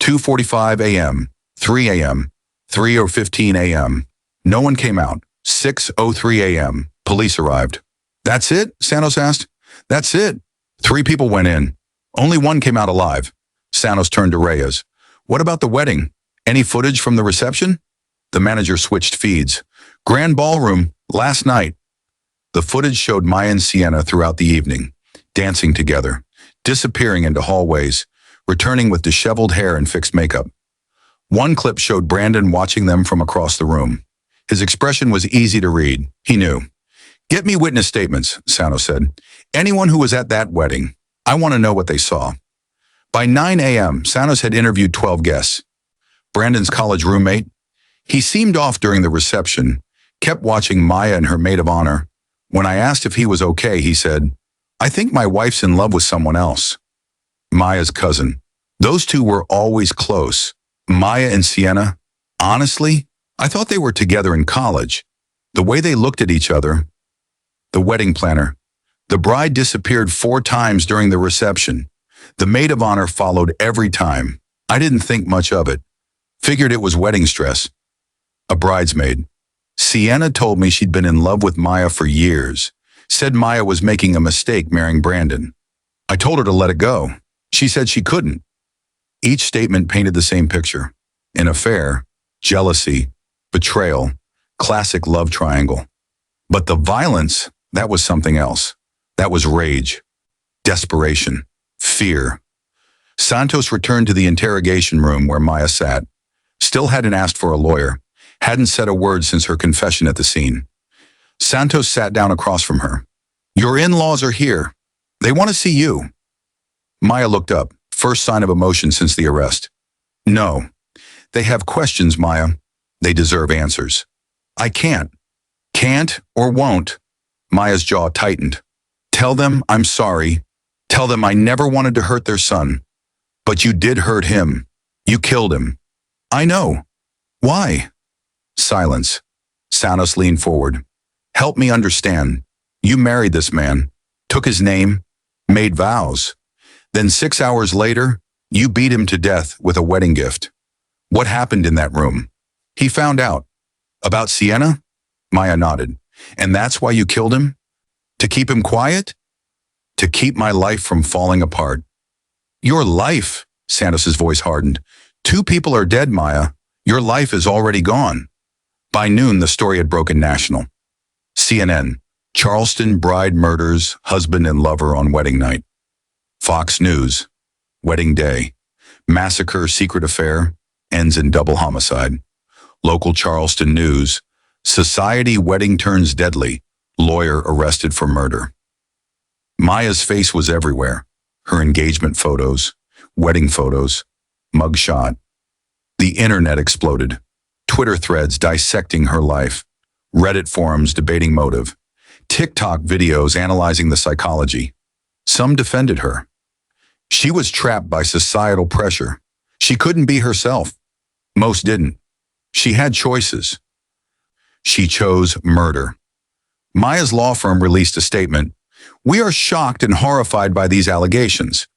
2:45 a.m., 3 a.m., 3:15 a.m. No one came out. 6:03 a.m. Police arrived. That's it? Santos asked. That's it. 3 people went in. Only 1 came out alive. Santos turned to Reyes. What about the wedding? Any footage from the reception? The manager switched feeds. Grand ballroom, last night. The footage showed Maya and Sienna throughout the evening, dancing together, disappearing into hallways, returning with disheveled hair and fixed makeup. One clip showed Brandon watching them from across the room. His expression was easy to read. He knew. Get me witness statements, Santos said. Anyone who was at that wedding. I want to know what they saw. By 9 a.m., Santos had interviewed 12 guests. Brandon's college roommate. He seemed off during the reception, kept watching Maya and her maid of honor. When I asked if he was okay, he said, I think my wife's in love with someone else. Maya's cousin. Those 2 were always close. Maya and Sienna. Honestly, I thought they were together in college. The way they looked at each other. The wedding planner. The bride disappeared 4 times during the reception. The maid of honor followed every time. I didn't think much of it. Figured it was wedding stress. A bridesmaid. Sienna told me she'd been in love with Maya for years. Said Maya was making a mistake marrying Brandon. I told her to let it go. She said she couldn't. Each statement painted the same picture. An affair, jealousy, betrayal, classic love triangle. But the violence, that was something else. That was rage, desperation, fear. Santos returned to the interrogation room where Maya sat. Still hadn't asked for a lawyer. Hadn't said a word since her confession at the scene. Santos sat down across from her. Your in-laws are here. They want to see you. Maya looked up, first sign of emotion since the arrest. No. They have questions, Maya. They deserve answers. I can't. Can't or won't. Maya's jaw tightened. Tell them I'm sorry. Tell them I never wanted to hurt their son. But you did hurt him. You killed him. I know. Why? Silence. Santos leaned forward. Help me understand. You married this man, took his name, made vows. Then 6 hours later, you beat him to death with a wedding gift. What happened in that room? He found out. About Sienna? Maya nodded. And that's why you killed him? To keep him quiet? To keep my life from falling apart. Your life, Santos's voice hardened. 2 people are dead, Maya. Your life is already gone. By noon, the story had broken national. CNN, Charleston bride murders husband and lover on wedding night. Fox News, wedding day. Massacre, secret affair, ends in double homicide. Local Charleston news. Society wedding turns deadly. Lawyer arrested for murder. Maya's face was everywhere. Her engagement photos, wedding photos, mugshot. The internet exploded. Twitter threads dissecting her life. Reddit forums debating motive. TikTok videos analyzing the psychology. Some defended her. She was trapped by societal pressure. She couldn't be herself. Most didn't. She had choices. She chose murder. Maya's law firm released a statement. We are shocked and horrified by these allegations.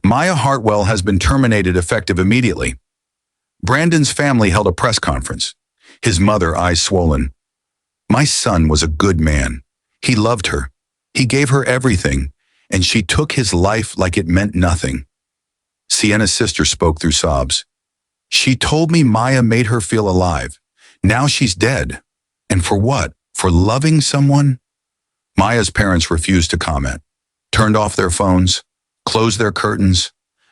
Maya Hartwell has been terminated effective immediately. Brandon's family held a press conference. His mother, eyes swollen. My son was a good man. He loved her. He gave her everything, and she took his life like it meant nothing. Sienna's sister spoke through sobs. She told me Maya made her feel alive. Now she's dead. And for what? For loving someone? Maya's parents refused to comment, turned off their phones, closed their curtains.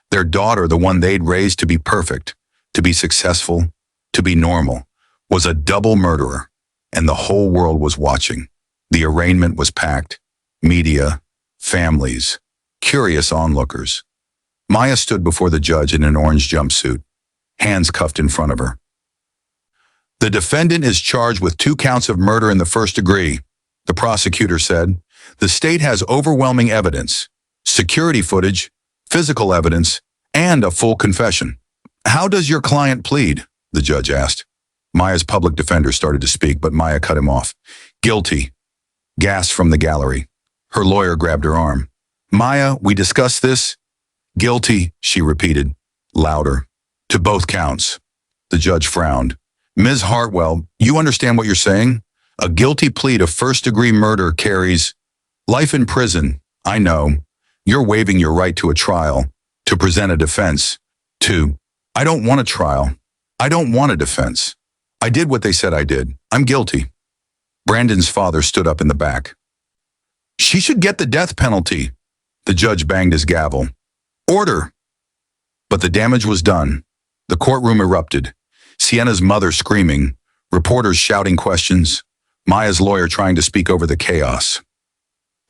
Their daughter, the one they'd raised to be perfect, to be successful, to be normal, was a double murderer, and the whole world was watching. The arraignment was packed. Media, families, curious onlookers. Maya stood before the judge in an orange jumpsuit, hands cuffed in front of her. The defendant is charged with 2 counts of murder in the first degree, the prosecutor said. The state has overwhelming evidence, security footage, physical evidence, and a full confession. How does your client plead? The judge asked. Maya's public defender started to speak, but Maya cut him off. Guilty. Gasp from the gallery. Her lawyer grabbed her arm. Maya, we discussed this? Guilty, she repeated, louder. To both counts. The judge frowned. Ms. Hartwell, you understand what you're saying? A guilty plea to first-degree murder carries life in prison. I know. You're waiving your right to a trial, to present a defense, I don't want a trial. I don't want a defense. I did what they said I did. I'm guilty. Brandon's father stood up in the back. She should get the death penalty. The judge banged his gavel. Order. But the damage was done. The courtroom erupted. Sienna's mother screaming, reporters shouting questions, Maya's lawyer trying to speak over the chaos.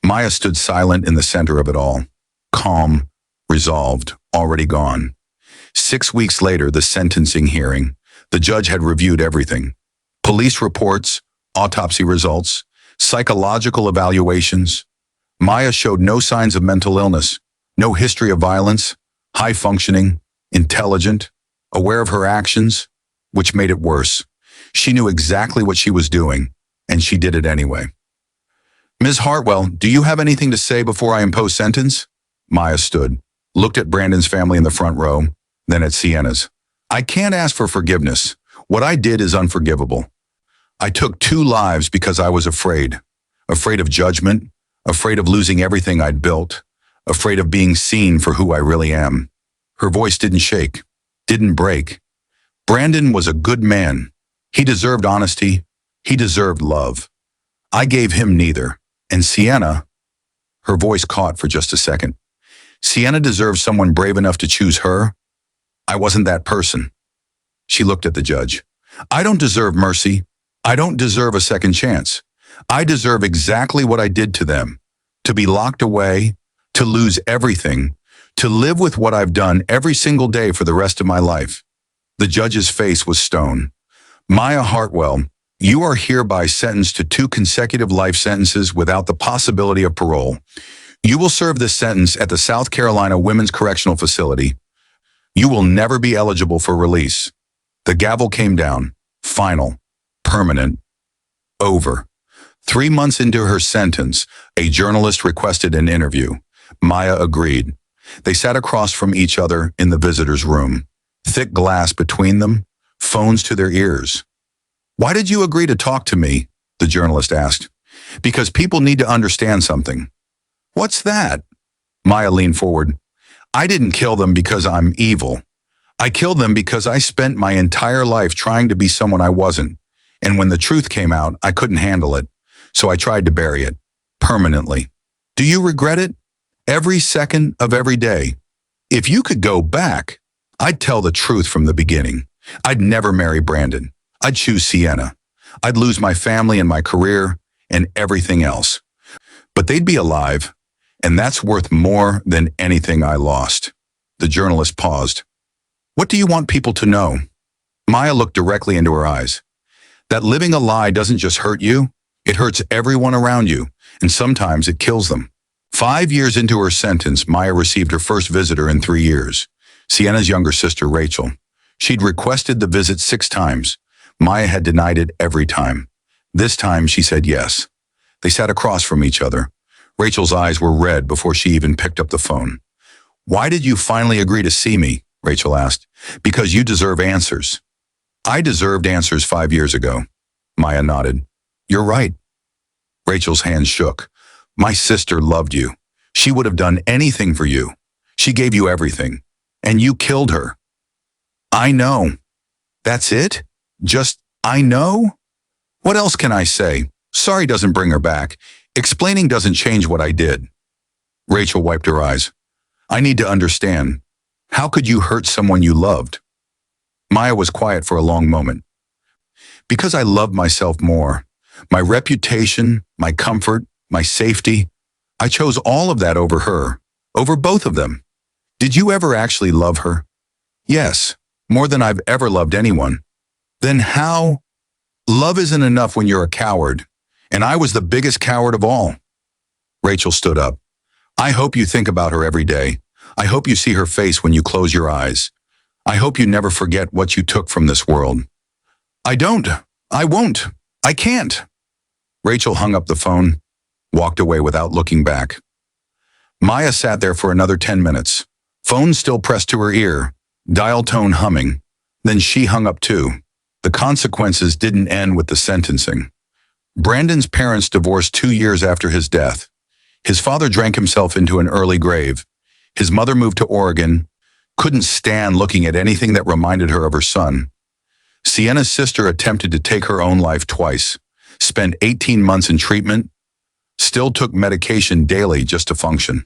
Maya stood silent in the center of it all, calm, resolved, already gone. 6 weeks later, the sentencing hearing, the judge had reviewed everything. Police reports, autopsy results, psychological evaluations. Maya showed no signs of mental illness, no history of violence, high functioning, intelligent, aware of her actions, which made it worse. She knew exactly what she was doing, and she did it anyway. Ms. Hartwell, do you have anything to say before I impose sentence? Maya stood, looked at Brandon's family in the front row, then at Sienna's. I can't ask for forgiveness. What I did is unforgivable. I took 2 lives because I was afraid. Afraid of judgment, afraid of losing everything I'd built, afraid of being seen for who I really am. Her voice didn't shake, didn't break. Brandon was a good man. He deserved honesty. He deserved love. I gave him neither. And Sienna, her voice caught for just a second. Sienna deserved someone brave enough to choose her. I wasn't that person. She looked at the judge. I don't deserve mercy. I don't deserve a second chance. I deserve exactly what I did to them. To be locked away, to lose everything, to live with what I've done every single day for the rest of my life. The judge's face was stone. Maya Hartwell, you are hereby sentenced to 2 consecutive life sentences without the possibility of parole. You will serve this sentence at the South Carolina Women's Correctional Facility. You will never be eligible for release. The gavel came down. Final. Permanent. Over. 3 months into her sentence, a journalist requested an interview. Maya agreed. They sat across from each other in the visitor's room. Thick glass between them, phones to their ears. Why did you agree to talk to me? The journalist asked. Because people need to understand something. What's that? Maya leaned forward. I didn't kill them because I'm evil. I killed them because I spent my entire life trying to be someone I wasn't. And when the truth came out, I couldn't handle it. So I tried to bury it. Permanently. Do you regret it? Every second of every day. If you could go back, I'd tell the truth from the beginning. I'd never marry Brandon. I'd choose Sienna. I'd lose my family and my career and everything else. But they'd be alive, and that's worth more than anything I lost. The journalist paused. What do you want people to know? Maya looked directly into her eyes. That living a lie doesn't just hurt you, it hurts everyone around you, and sometimes it kills them. 5 years into her sentence, Maya received her first visitor in 3 years, Sienna's younger sister, Rachel. She'd requested the visit 6 times. Maya had denied it every time. This time, she said yes. They sat across from each other. Rachel's eyes were red before she even picked up the phone. Why did you finally agree to see me? Rachel asked. Because you deserve answers. I deserved answers 5 years ago. Maya nodded. You're right. Rachel's hands shook. My sister loved you. She would have done anything for you. She gave you everything. And you killed her. I know. That's it? Just, I know? What else can I say? Sorry doesn't bring her back. Explaining doesn't change what I did. Rachel wiped her eyes. I need to understand. How could you hurt someone you loved? Maya was quiet for a long moment. Because I loved myself more. My reputation, my comfort, my safety. I chose all of that over her, over both of them. Did you ever actually love her? Yes, more than I've ever loved anyone. Then how? Love isn't enough when you're a coward, and I was the biggest coward of all. Rachel stood up. I hope you think about her every day. I hope you see her face when you close your eyes. I hope you never forget what you took from this world. I don't. I won't. I can't. Rachel hung up the phone, walked away without looking back. Maya sat there for another 10 minutes, phone still pressed to her ear, dial tone humming. Then she hung up too. The consequences didn't end with the sentencing. Brandon's parents divorced 2 years after his death. His father drank himself into an early grave. His mother moved to Oregon, couldn't stand looking at anything that reminded her of her son. Sienna's sister attempted to take her own life twice, spent 18 months in treatment, still took medication daily just to function.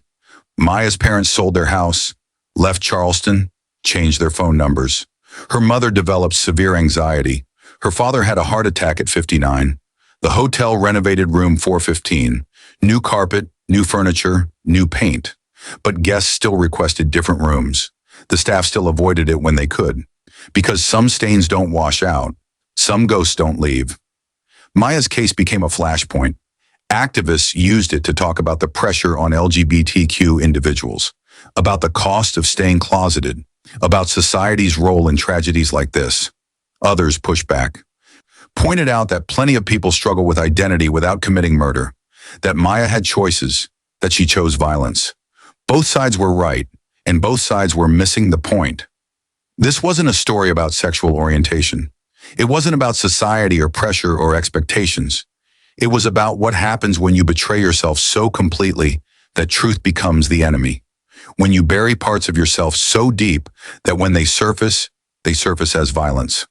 Maya's parents sold their house, left Charleston, changed their phone numbers. Her mother developed severe anxiety. Her father had a heart attack at 59. The hotel renovated room 415. New carpet, new furniture, new paint. But guests still requested different rooms. The staff still avoided it when they could. Because some stains don't wash out. Some ghosts don't leave. Maya's case became a flashpoint. Activists used it to talk about the pressure on LGBTQ individuals, about the cost of staying closeted, about society's role in tragedies like this. Others pushed back, pointed out that plenty of people struggle with identity without committing murder, that Maya had choices, that she chose violence. Both sides were right, and both sides were missing the point. This wasn't a story about sexual orientation. It wasn't about society or pressure or expectations. It was about what happens when you betray yourself so completely that truth becomes the enemy. When you bury parts of yourself so deep that when they surface as violence.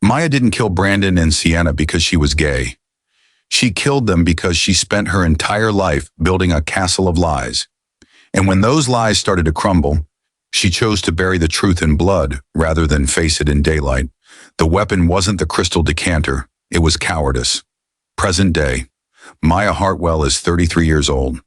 Maya didn't kill Brandon and Sienna because she was gay. She killed them because she spent her entire life building a castle of lies. And when those lies started to crumble, she chose to bury the truth in blood rather than face it in daylight. The weapon wasn't the crystal decanter, it was cowardice. Present day, Maya Hartwell is 33 years old.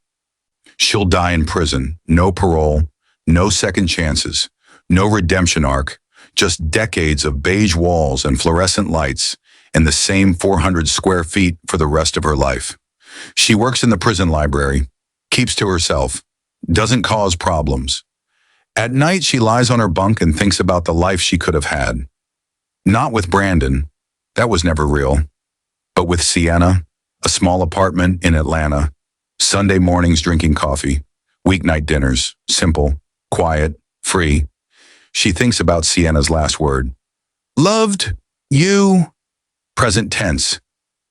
She'll die in prison, no parole, no second chances, no redemption arc, just decades of beige walls and fluorescent lights and the same 400 square feet for the rest of her life. She works in the prison library, keeps to herself, doesn't cause problems. At night, she lies on her bunk and thinks about the life she could have had. Not with Brandon, that was never real, but with Sienna, a small apartment in Atlanta, Sunday mornings drinking coffee, weeknight dinners, simple, quiet, free. She thinks about Sienna's last word. Loved you. Present tense.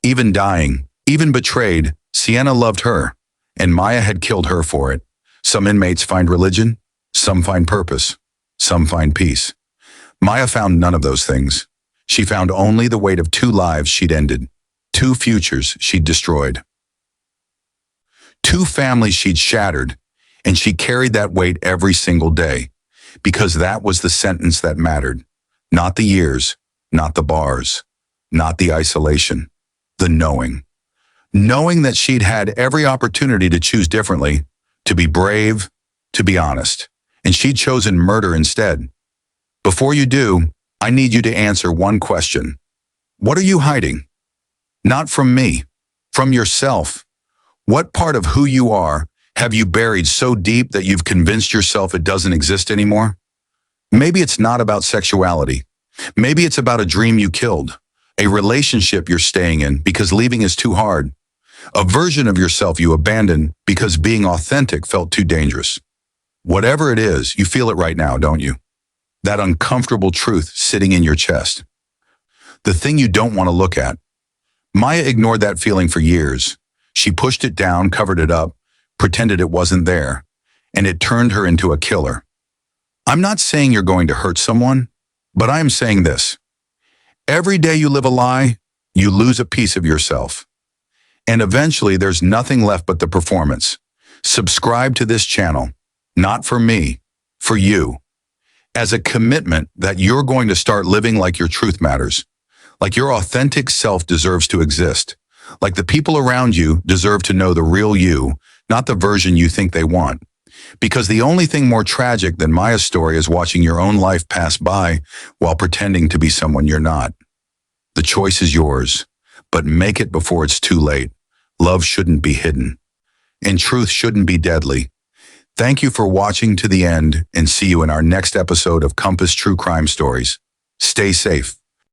Even dying, even betrayed, Sienna loved her, and Maya had killed her for it. Some inmates find religion, some find purpose, some find peace. Maya found none of those things. She found only the weight of 2 lives she'd ended, 2 futures she'd destroyed, 2 families she'd shattered, and she carried that weight every single day, because that was the sentence that mattered, not the years, not the bars, not the isolation, the knowing. Knowing that she'd had every opportunity to choose differently, to be brave, to be honest, and she'd chosen murder instead. Before you do, I need you to answer one question. What are you hiding? Not from me, from yourself. What part of who you are have you buried so deep that you've convinced yourself it doesn't exist anymore? Maybe it's not about sexuality. Maybe it's about a dream you killed, a relationship you're staying in because leaving is too hard, a version of yourself you abandoned because being authentic felt too dangerous. Whatever it is, you feel it right now, don't you? That uncomfortable truth sitting in your chest. The thing you don't want to look at. Maya ignored that feeling for years. She pushed it down, covered it up, pretended it wasn't there, and it turned her into a killer. I'm not saying you're going to hurt someone, but I am saying this. Every day you live a lie, you lose a piece of yourself. And eventually there's nothing left but the performance. Subscribe to this channel, not for me, for you, as a commitment that you're going to start living like your truth matters, like your authentic self deserves to exist, like the people around you deserve to know the real you, not the version you think they want. Because the only thing more tragic than Maya's story is watching your own life pass by while pretending to be someone you're not. The choice is yours, but make it before it's too late. Love shouldn't be hidden, and truth shouldn't be deadly. Thank you for watching to the end, and see you in our next episode of Compass True Crime Stories. Stay safe.